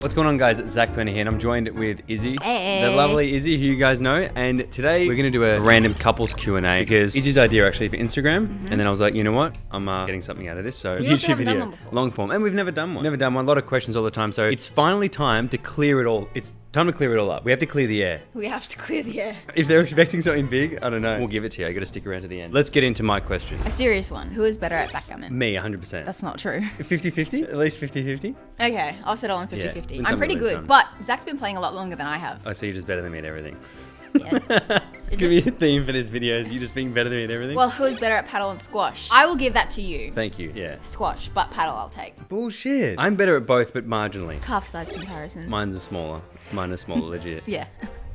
What's going on, guys? It's Zac Perna here, and I'm joined with Izzy, Hey. the lovely Izzy, who you guys know. And today we're going to do a random couples Q&A because Izzy's idea actually for Instagram. And then I was like, you know what? I'm getting something out of this. So You also haven't done one before. long form, and we've never done one. A lot of questions all the time. So it's finally time to clear it all. It's time to clear it all up. We have to clear the air. We have to clear the air. If they're expecting something big, I don't know. We'll give it to you. I got to stick around to the end. Let's get into my question. A serious one. Who is better at backgammon? Me, 100%. That's not true. 50-50? At least 50-50? Okay, I'll settle on 50-50. Yeah, win I'm some, pretty lose good, some. but Zach's been playing a lot longer than I have. Oh, so you're just better than me at everything. Yeah. It's gonna be a theme for this video, is you just being better than me at everything. Well, who is better at paddle and squash? I will give that to you. Thank you, yeah. Squash, but paddle I'll take. Bullshit. I'm better at both, but marginally. Calf size comparison. Mine's are smaller. Mine are smaller, legit. Yeah.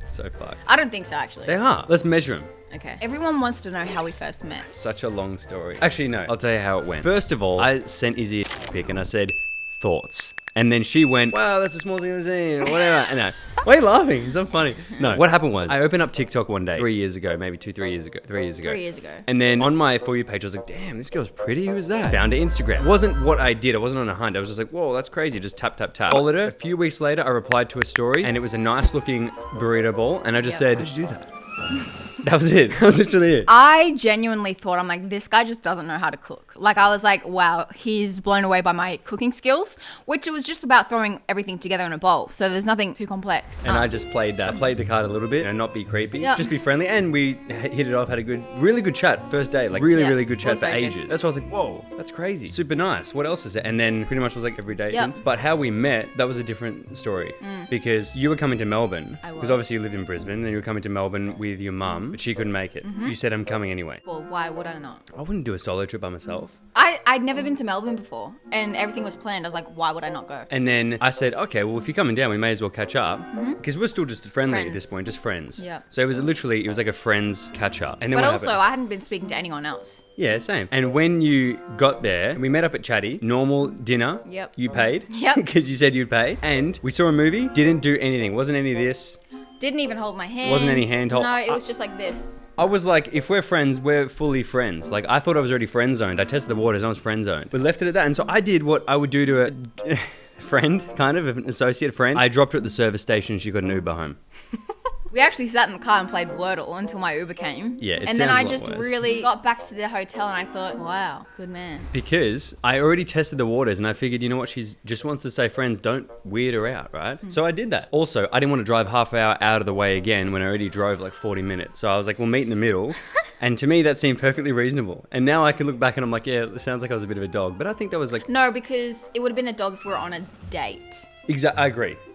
So fucked. I don't think so, actually. They are. Let's measure them. Okay. Everyone wants to know how we first met. Such a long story. Actually, no. I'll tell you how it went. First of all, I sent Izzy a pic and I said, thoughts. And then she went, wow, that's the smallest thing I've ever seen, or whatever. And why are you laughing? It's not funny. No, what happened was, I opened up TikTok one day, 3 years ago, maybe 3 years ago. 3 years ago. And then on my For You page, I was like, damn, this girl's pretty, who is that? Found her Instagram. Wasn't what I did, I wasn't on a hunt. I was just like, whoa, that's crazy, just tap, tap, tap. Followed her. A few weeks later, I replied to a story, and it was a nice looking burrito bowl, and I just said, how'd you do that? That was it. That was literally it. I genuinely thought, I'm like, this guy just doesn't know how to cook. Like, I was like, wow, he's blown away by my cooking skills, which it was just about throwing everything together in a bowl. So there's nothing too complex. And I just played that. Played the card a little bit, not be creepy, Yep. just be friendly. And we hit it off, had a really good chat first date. Like really good chat was for very ages. good. That's why I was like, whoa, that's crazy. Super nice. What else is it? And then pretty much was like every day Yep. since. But how we met, that was a different story. Because you were coming to Melbourne. I was. Because obviously you lived in Brisbane, and you were coming to Melbourne with your mum, but she couldn't make it. You said, I'm coming anyway. Well, why would I not? I wouldn't do a solo trip by myself. I'd never been to Melbourne before, and everything was planned. I was like, why would I not go? And then I said, okay, well, if you're coming down, we may as well catch up. Because we're still just friendly at this Friends. point, just friends. Yeah. So it was like a friends catch up. And then But what also, happened? I hadn't been speaking to anyone else. Yeah, same. And when you got there, we met up at Chatty, normal dinner. Yep. You paid. Yep. Because you said you'd pay. And we saw a movie, didn't do anything. Wasn't any of this. Didn't even hold my hand. Wasn't any hand hold. No, it was just like this. I was like, if we're friends, we're fully friends. Like, I thought I was already friend zoned. I tested the waters and I was friend zoned. We left it at that. And so I did what I would do to a friend, kind of, an associate friend. I dropped her at the service station. She got an Uber home. We actually sat in the car and played Wordle until my Uber came. Yeah, it And then sounds a I lot just worse. really got back to the hotel and I thought, wow, good man. Because I already tested the waters and I figured, you know what, she's just wants to say friends, don't weird her out, right? So I did that. Also, I didn't want to drive half hour out of the way again when I already drove like 40 minutes. So I was like, we'll meet in the middle. And to me, that seemed perfectly reasonable. And now I can look back and I'm like, yeah, it sounds like I was a bit of a dog. But I think that was like... No, because it would have been a dog if we were on a date. Exactly.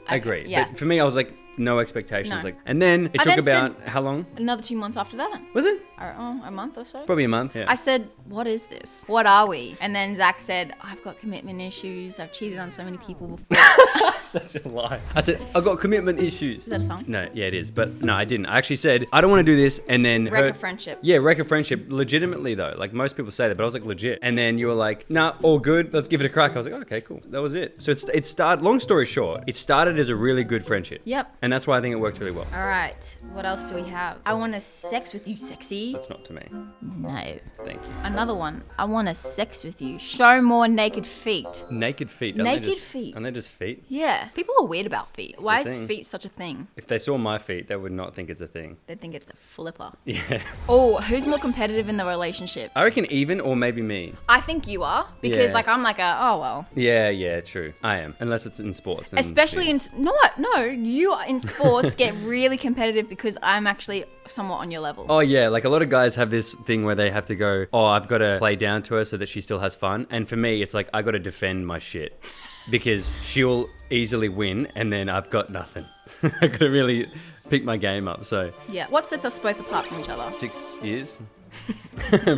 I agree. yeah. But for me, I was like, no expectations. No. Like, and then it I took then about, said- how long? Another 2 months after that. Was it? Or, a month or so. Probably a month, yeah. I said, what is this? What are we? And then Zach said, I've got commitment issues. I've cheated on so many people before. Such a lie. I said, I've got commitment issues. Is that a song? No, yeah, it is. But no, I didn't. I actually said, I don't want to do this. And then Wreck a friendship. Yeah, wreck a friendship. Legitimately, though. Like, most people say that, but I was like, legit. And then you were like, nah, all good. Let's give it a crack. I was like, oh, okay, cool. That was it. So it started, long story short, it started as a really good friendship. Yep. And that's why I think it worked really well. All right. What else do we have? I want to sex with you, sexy. That's not to me. No. Thank you. Another one. I want to sex with you. Show more naked feet. Naked feet. Naked feet. Aren't they just feet? Yeah. People are weird about feet. Why is thing. feet such a thing? If they saw my feet, they would not think it's a thing. They think it's a flipper. Yeah. Oh, who's more competitive in the relationship? I reckon even or maybe me. I think you are. Because, Yeah. like, I'm like oh, well. Yeah, true. I am. Unless it's in sports. and Especially in... things. No, you in sports get really competitive because I'm actually somewhat on your level. Oh yeah, like a lot of guys have this thing where they have to go, oh, I've got to play down to her so that she still has fun. And for me, it's like, I got to defend my shit because she'll easily win and then I've got nothing. I got to really pick my game up. So Yeah. What sets us both apart from each other? 6 years,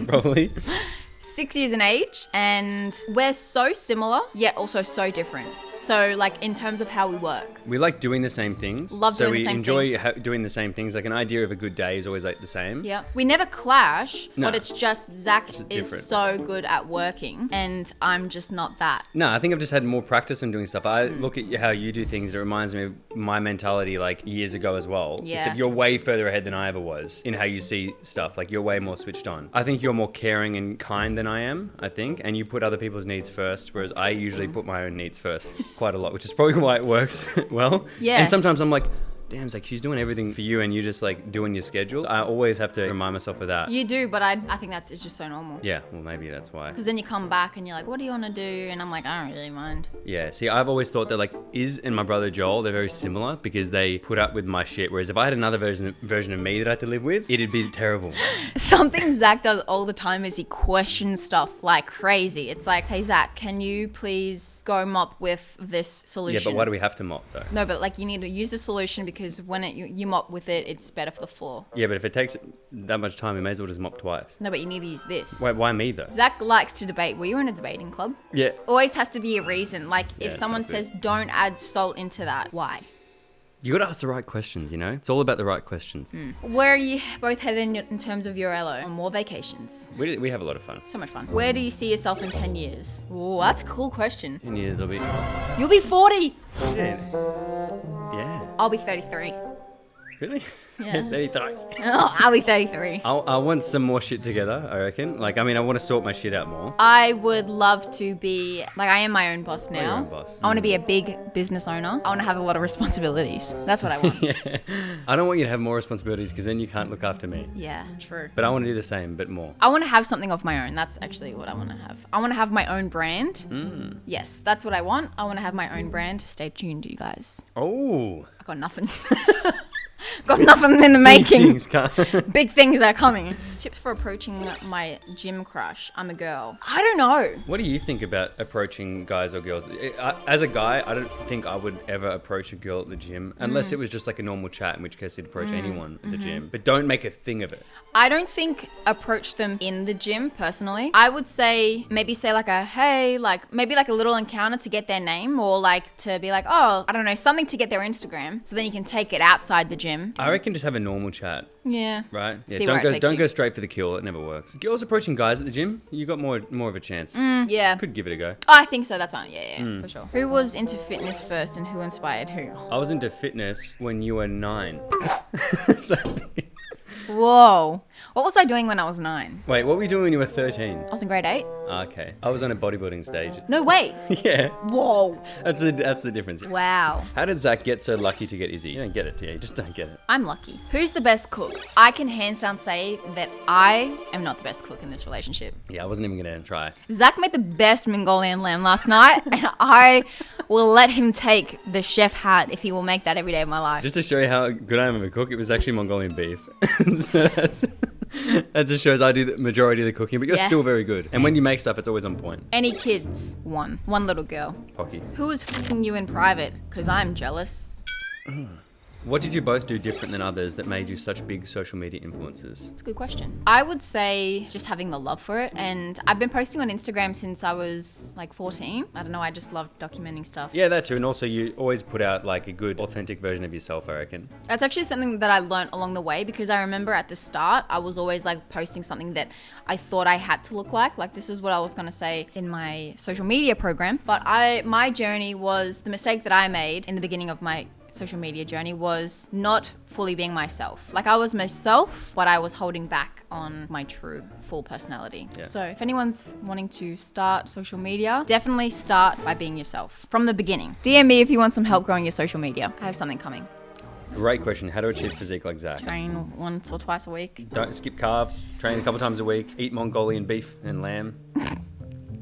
probably. 6 years in age, and we're so similar, yet also so different. So, like, in terms of how we work. We like doing the same things. Love doing the same So we things. enjoy doing the same things. Like an idea of a good day is always like the same. Yeah. We never clash, No. but it's just Zach It's is different. so good at working, and I'm just not that. No, I think I've just had more practice in doing stuff. I look at how you do things. It reminds me of my mentality like years ago as well. Yeah. Except you're way further ahead than I ever was in how you see stuff. Like you're way more switched on. I think you're more caring and kind than I am, I think. And you put other people's needs first, whereas I usually put my own needs first. quite a lot, which is probably why it works well. Yeah. And sometimes I'm like, damn, Zach, she's doing everything for you and you just like doing your schedule. I always have to remind myself of that. You do, but I think it's just so normal. Yeah, well, maybe that's why. Because then you come back and you're like, what do you want to do? And I'm like, I don't really mind. Yeah, see, I've always thought that like Iz and my brother Joel, they're very similar because they put up with my shit. Whereas if I had another version of me that I had to live with, it'd be terrible. Something Zach does all the time is he questions stuff like crazy. It's like, hey, Zach, can you please go mop with this solution? Yeah, but why do we have to mop though? No, but like you need to use the solution because when you mop with it, it's better for the floor. Yeah, but if it takes that much time, we may as well just mop twice. No, but you need to use this. Why me though? Zach likes to debate. Were you in a debating club? Yeah. Always has to be a reason. Like Yeah, if someone it's not says don't add salt into that, why? You gotta ask the right questions, you know? It's all about the right questions. Where are you both headed in terms of your LO? On more vacations. We have a lot of fun. So much fun. Where do you see yourself in 10 years? Oh, that's a cool question. 10 years I'll be... You'll be 40. Shit. Yeah. I'll be 33. Really? Yeah. 33. Oh, I'll be 33. I want some more shit together, I reckon. Like, I mean, I want to sort my shit out more. I would love to be, like, I am my own boss now. your own boss. I want to be a big business owner. I want to have a lot of responsibilities. That's what I want. Yeah. I don't want you to have more responsibilities because then you can't look after me. Yeah, true. But I want to do the same, but more. I want to have something of my own. That's actually what I want to have. I want to have my own brand. Yes, that's what I want. I want to have my own brand. Stay tuned, you guys. Oh. I got nothing. Got nothing in the making. Things Big things are coming. Tips for approaching my gym crush. I'm a girl. I don't know. What do you think about approaching guys or girls? As a guy, I don't think I would ever approach a girl at the gym unless it was just like a normal chat, in which case you'd approach anyone at the gym. But don't make a thing of it. I don't think approach them in the gym personally. I would say maybe say like a hey, like maybe like a little encounter to get their name or like to be like, oh, I don't know, something to get their Instagram so then you can take it outside the gym. I reckon just have a normal chat, Yeah. right? Yeah, See where it takes don't you. go straight for the kill. It never works. Girls approaching guys at the gym, you got more of a chance. Yeah. Could give it a go. Oh, I think so. That's fine. Yeah, for sure. Who was into fitness first and who inspired who? I was into fitness when you were 9. So, Whoa. What was I doing when I was 9? wait, what were you doing when you were 13? I was in grade 8. Okay, I was on a bodybuilding stage. No way. Yeah, Whoa. that's the difference. Wow. How did Zach get so lucky to get Izzy? You don't get it, do you? Just don't get it. I'm lucky. Who's the best cook? I can hands down say that I am not the best cook in this relationship. Yeah, I wasn't even gonna try. Zach made the best Mongolian lamb last night, and I will let him take the chef hat if he will make that every day of my life. Just to show you how good I am of a cook, it was actually Mongolian beef. So that just shows I do the majority of the cooking, but you're Yeah. still very good. And when you make stuff, it's always on point. Any kids? One little girl. Pocky. Who is f***ing you in private? Because I'm jealous. What did you both do different than others that made you such big social media influencers? It's a good question. I would say just having the love for it. And I've been posting on Instagram since I was like 14. I don't know, I just love documenting stuff. Yeah, that too. And also you always put out like a good, authentic version of yourself, I reckon. That's actually something that I learned along the way because I remember at the start, I was always like posting something that I thought I had to look like. Like this is what I was going to say in my social media program. But my journey was, the mistake that I made in the beginning of my social media journey was not fully being myself. Like I was myself, but I was holding back on my true full personality. Yeah. So if anyone's wanting to start social media, definitely start by being yourself from the beginning. DM me if you want some help growing your social media. I have something coming. Great question. How to achieve physique like Zach? Train once or twice a week. Don't skip carbs. Train a couple times a week. Eat Mongolian beef and lamb.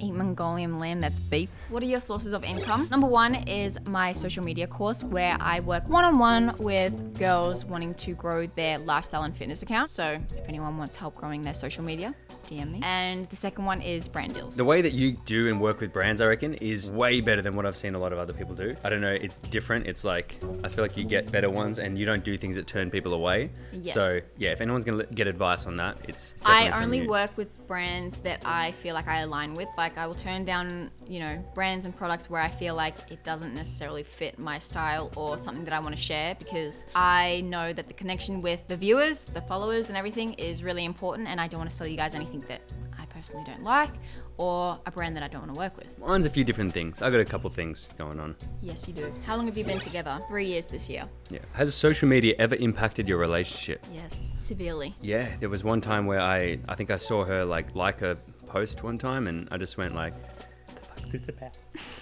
Eat Mongolian lamb, that's beef. What are your sources of income? Number one is my social media course where I work one-on-one with girls wanting to grow their lifestyle and fitness account. So if anyone wants help growing their social media, DM me. And the second one is brand deals. The way that you do and work with brands, I reckon, is way better than what I've seen a lot of other people do. I don't know, it's different. It's like, I feel like you get better ones and you don't do things that turn people away. Yes. So yeah, if anyone's going to get advice on that, it's definitely I from only you. work with brands that I feel like I align with. Like I will turn down, brands and products where I feel like it doesn't necessarily fit my style or something that I want to share because I know that the connection with the viewers, the followers and everything is really important and I don't want to sell you guys anything that I personally don't like or a brand that I don't want to work with. Mine's a few different things. I got a couple things going on. Yes, you do. How long have you been together? 3 years this year. Yeah. Has social media ever impacted your relationship? Yes, severely. Yeah, there was one time where I think I saw her like a post one time and I just went like,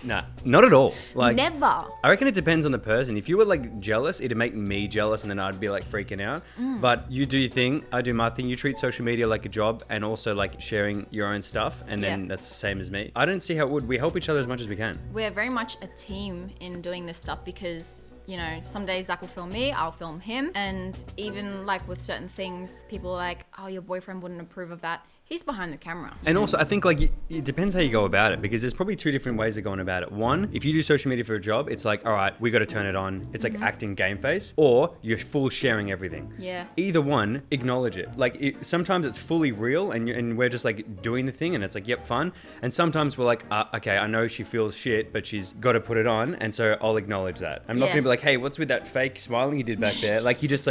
Nah, not at all. Like, Never. I reckon it depends on the person. If you were like jealous, it'd make me jealous and then I'd be like freaking out. But you do your thing, I do my thing. You treat social media like a job and also like sharing your own stuff, and then that's the same as me. I don't see how it would. We help each other as much as we can. We're very much a team in doing this stuff because, you know, some days Zach will film me, I'll film him. And even like with certain things, people are like, oh, your boyfriend wouldn't approve of that. He's behind the camera. And also, I think like it depends how you go about it, because there's probably two different ways of going about it. One, if you do social media for a job, it's like, all right, we got to turn it on. It's like acting game face, or you're full sharing everything. Yeah. Either one, acknowledge it. Like sometimes it's fully real and we're just like doing the thing and it's like, yep, fun. And sometimes we're like, okay, I know she feels shit, but she's got to put it on. And so I'll acknowledge that. I'm not going to be like, hey, what's with that fake smiling you did back there? Like you just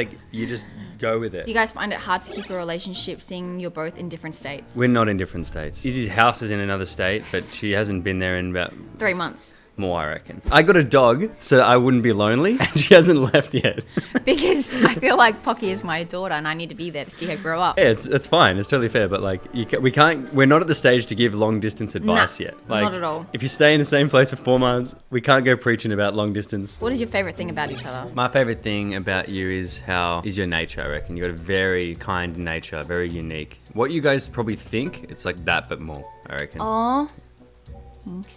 go with it. Do you guys find it hard to keep a relationship seeing you're both in different states? We're not in different states. Izzy's house is in another state, but she hasn't been there in about 3 months. More, I reckon. I got a dog, so I wouldn't be lonely, and she hasn't left yet. Because I feel like Pocky is my daughter, and I need to be there to see her grow up. Yeah, it's fine. It's totally fair, but like we're not at the stage to give long distance advice yet. Like, not at all. If you stay in the same place for 4 months, we can't go preaching about long distance. What is your favorite thing about each other? My favorite thing about you is your nature, I reckon. You got a very kind nature, very unique. What you guys probably think, it's like that, but more, I reckon. Aww.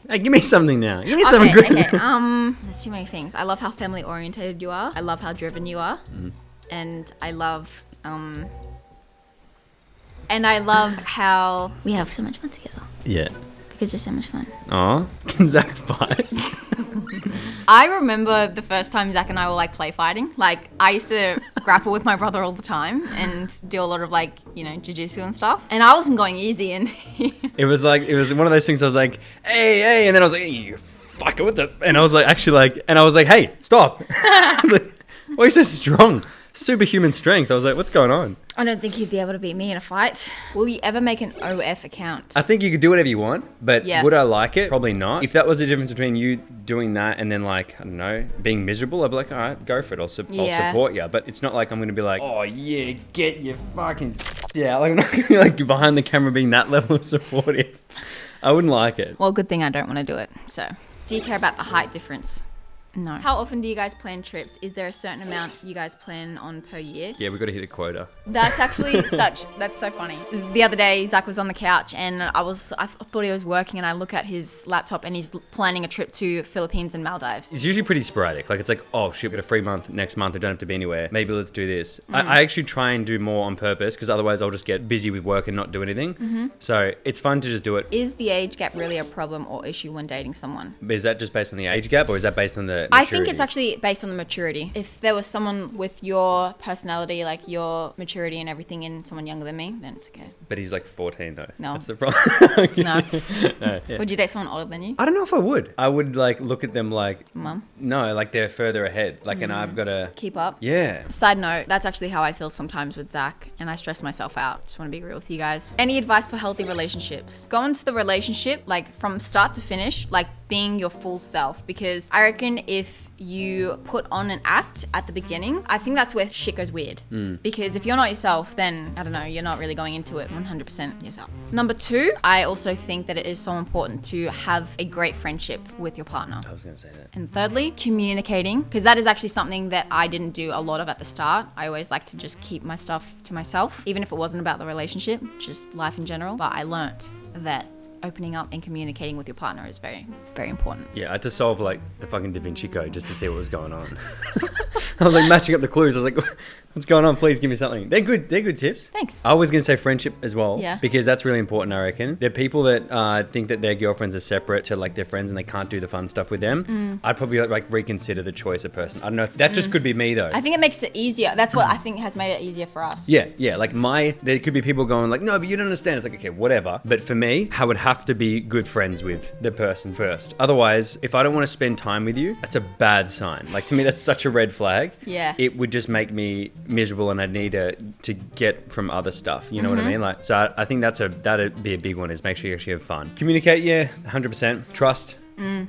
Hey, give me something now. Give me something good. Okay. There's too many things. I love how family orientated you are. I love how driven you are. And I love how we have so much fun together. Yeah. Because it's so much fun. Aw, can Zach fight? I remember the first time Zach and I were like play fighting. Like I used to grapple with my brother all the time and do a lot of like, you know, jiu-jitsu and stuff. And I wasn't going easy and it was one of those things I was like, hey, and then I was like, hey, you fucker, what the, and I was like, actually like, and I was like, hey, stop. I was like, why are you so strong? Superhuman strength. I was like, what's going on? I don't think you'd be able to beat me in a fight. Will you ever make an OF account? I think you could do whatever you want, but would I like it? Probably not. If that was the difference between you doing that and then like, I don't know, being miserable, I'd be like, all right, go for it. I'll support you. But it's not like I'm going to be like, oh yeah, get your fucking yeah. Like I'm not going to be like behind the camera being that level of supportive. I wouldn't like it. Well, good thing I don't want to do it. So, do you care about the height difference? No. How often do you guys plan trips? Is there a certain amount you guys plan on per year? Yeah, we've got to hit a quota. That's actually that's so funny. The other day, Zach was on the couch and I thought he was working and I look at his laptop and he's planning a trip to Philippines and Maldives. It's usually pretty sporadic. Like it's like, oh shit, we got a free month next month. I don't have to be anywhere. Maybe let's do this. I actually try and do more on purpose because otherwise I'll just get busy with work and not do anything. So it's fun to just do it. Is the age gap really a problem or issue when dating someone? Is that just based on the age gap or is that based on the maturity? I think it's actually based on the maturity. If there was someone with your personality, like your maturity and everything in someone younger than me, then it's okay. But he's like 14 though. No. That's the problem. No. No, yeah. Would you date someone older than you? I don't know if I would. I would like look at them like... Mum? No, like they're further ahead. Like and I've got to... Keep up? Yeah. Side note, that's actually how I feel sometimes with Zach and I stress myself out. Just want to be real with you guys. Any advice for healthy relationships? Go into the relationship like from start to finish, like being your full self, because I reckon if you put on an act at the beginning, I think that's where shit goes weird. Because if you're not yourself, then I don't know, you're not really going into it 100% yourself. Number 2, I also think that it is so important to have a great friendship with your partner. I was going to say that. And thirdly, communicating, because that is actually something that I didn't do a lot of at the start. I always like to just keep my stuff to myself, even if it wasn't about the relationship, just life in general. But I learnt that opening up and communicating with your partner is very, very important. Yeah, I had to solve like the fucking Da Vinci Code just to see what was going on. I was like matching up the clues. I was like, what's going on? Please give me something. They're good tips. Thanks. I was going to say friendship as well. Yeah. Because that's really important, I reckon. There are people that think that their girlfriends are separate to like their friends and they can't do the fun stuff with them. I'd probably like reconsider the choice of person. I don't know. That just could be me though. I think it makes it easier. That's what I think has made it easier for us. Yeah. Like there could be people going like, no, but you don't understand. It's like, okay, whatever. But for me, I would have to be good friends with the person first. Otherwise, if I don't want to spend time with you, that's a bad sign. Like to me, that's such a red flag. Yeah. It would just make me miserable and I'd need to get from other stuff. You know what I mean? Like, so I think that'd be a big one, is make sure you actually have fun. Communicate, yeah, 100%. Trust.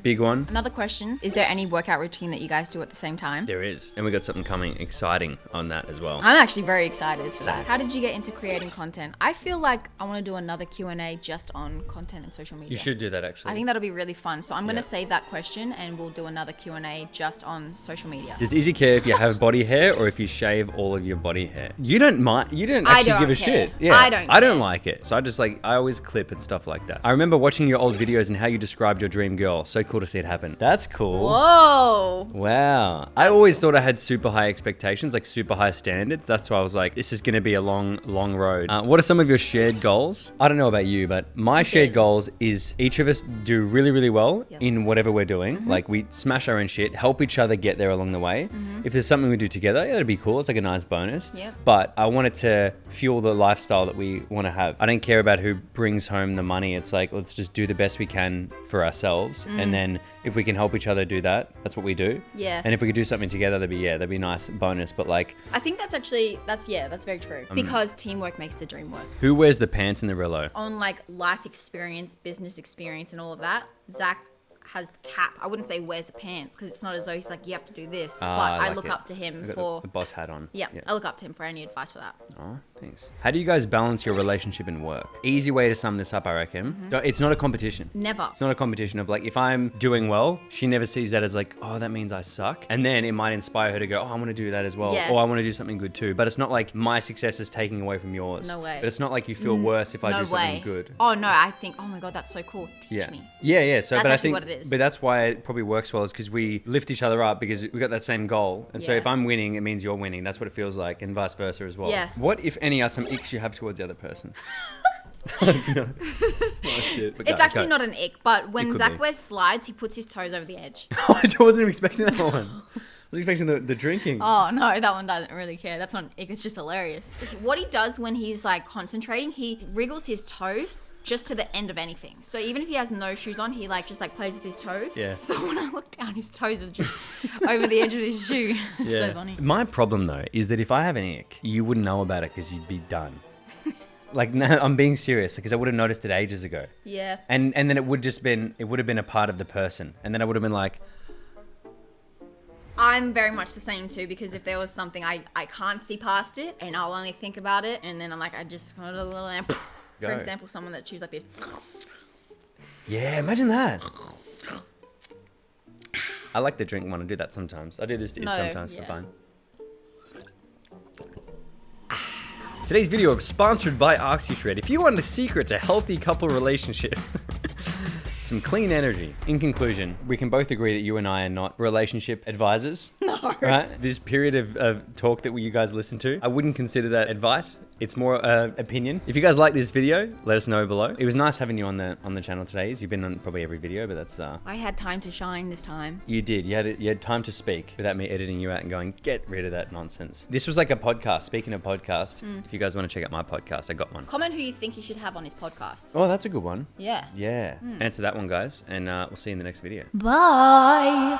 Big one. Another question, is there any workout routine that you guys do at the same time? There is. And we got something coming exciting on that as well. I'm actually very excited for that. How did you get into creating content? I feel like I want to do another Q&A just on content and social media. You should do that actually. I think that'll be really fun. So I'm going to save that question and we'll do another Q&A just on social media. Does Izzy care if you have body hair or if you shave all of your body hair? You don't mind. You don't actually give a shit. Yeah. I don't like it. So I always clip and stuff like that. I remember watching your old videos and how you described your dream girl. So cool to see it happen. That's cool. Whoa. Wow. I always thought I had super high expectations, like super high standards. That's why I was like, this is going to be a long, long road. What are some of your shared goals? I don't know about you, but my shared goals is each of us do really, really well in whatever we're doing. Like we smash our own shit, help each other get there along the way. If there's something we do together, that'd be cool. It's like a nice bonus. But I want it to fuel the lifestyle that we want to have. I don't care about who brings home the money. It's like, let's just do the best we can for ourselves. And then if we can help each other do that, that's what we do. Yeah. And if we could do something together, that'd be a nice bonus. But like, I think that's very true. Because teamwork makes the dream work. who wears the pants in the Rillo? On like life experience, business experience and all of that, Zac has the cap. I wouldn't say wears the pants because it's not as though he's like, you have to do this. But I look up to him for the boss hat on. Yeah, I look up to him for any advice for that. Oh, thanks. How do you guys balance your relationship and work? Easy way to sum this up, I reckon. It's not a competition. Never. It's not a competition of like, if I'm doing well, she never sees that as like, oh, that means I suck. And then it might inspire her to go, oh, I want to do that as well. Yeah. Or I want to do something good too. But it's not like my success is taking away from yours. No way. But it's not like you feel worse if I do something way. good. Oh no, I think, oh my God, that's so cool. Teach me. Yeah. So, That's but I actually think, what it is. but that's why it probably works well is because we lift each other up because we got that same goal. And so Yeah. if I'm winning, it means you're winning. That's what it feels like, and vice versa as well. Yeah. What, if any, are some icks you have towards the other person? Oh, shit. It's actually not an ick, but when could Zac be. wears slides, he puts his toes over the edge. I wasn't expecting that one. I was expecting the drinking. Oh no, that one doesn't really care. That's not an ick, it's just hilarious. What he does when he's like concentrating, he wriggles his toes just to the end of anything. So even if he has no shoes on, he like just like plays with his toes. Yeah. So when I look down, his toes are just over the edge of his shoe. It's so funny. My problem though is that if I have an ick, you wouldn't know about it because you'd be done. Like, no, I'm being serious because I would have noticed it ages ago. Yeah. And then it would have been a part of the person. And then I would have been like, I'm very much the same too, because if there was something I can't see past it and I'll only think about it and then I'm like, I just got a little lamp. For example, someone that chews like this. yeah, imagine that. I like the drink one. I do that sometimes. I do this sometimes for fun. Today's video is sponsored by OxyShred. If you want the secret to healthy couple relationships, some clean energy. In conclusion, we can both agree that you and I are not relationship advisors. No. Right? This period of talk that you guys listen to, I wouldn't consider that advice. It's more opinion. If you guys like this video, let us know below. It was nice having you on the channel today. You've been on probably every video, but that's I had time to shine this time. You did. You had time to speak without me editing you out and going, get rid of that nonsense. This was like a podcast. Speaking of podcast, if you guys want to check out my podcast, I got one. Comment who you think he should have on his podcast. Oh, that's a good one. Yeah. Yeah. Answer that one, guys, and we'll see you in the next video. Bye.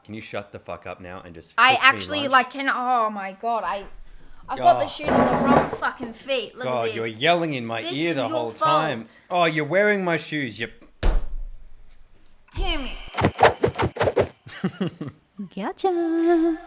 Can you shut the fuck up now and just? I cook me actually lunch? like can. Oh my God. I've got the shoe on the wrong fucking feet. Look God, at this. you're yelling in my This ear is the your whole fault. time. Oh, you're wearing my shoes. Yep. Damn it. Gotcha.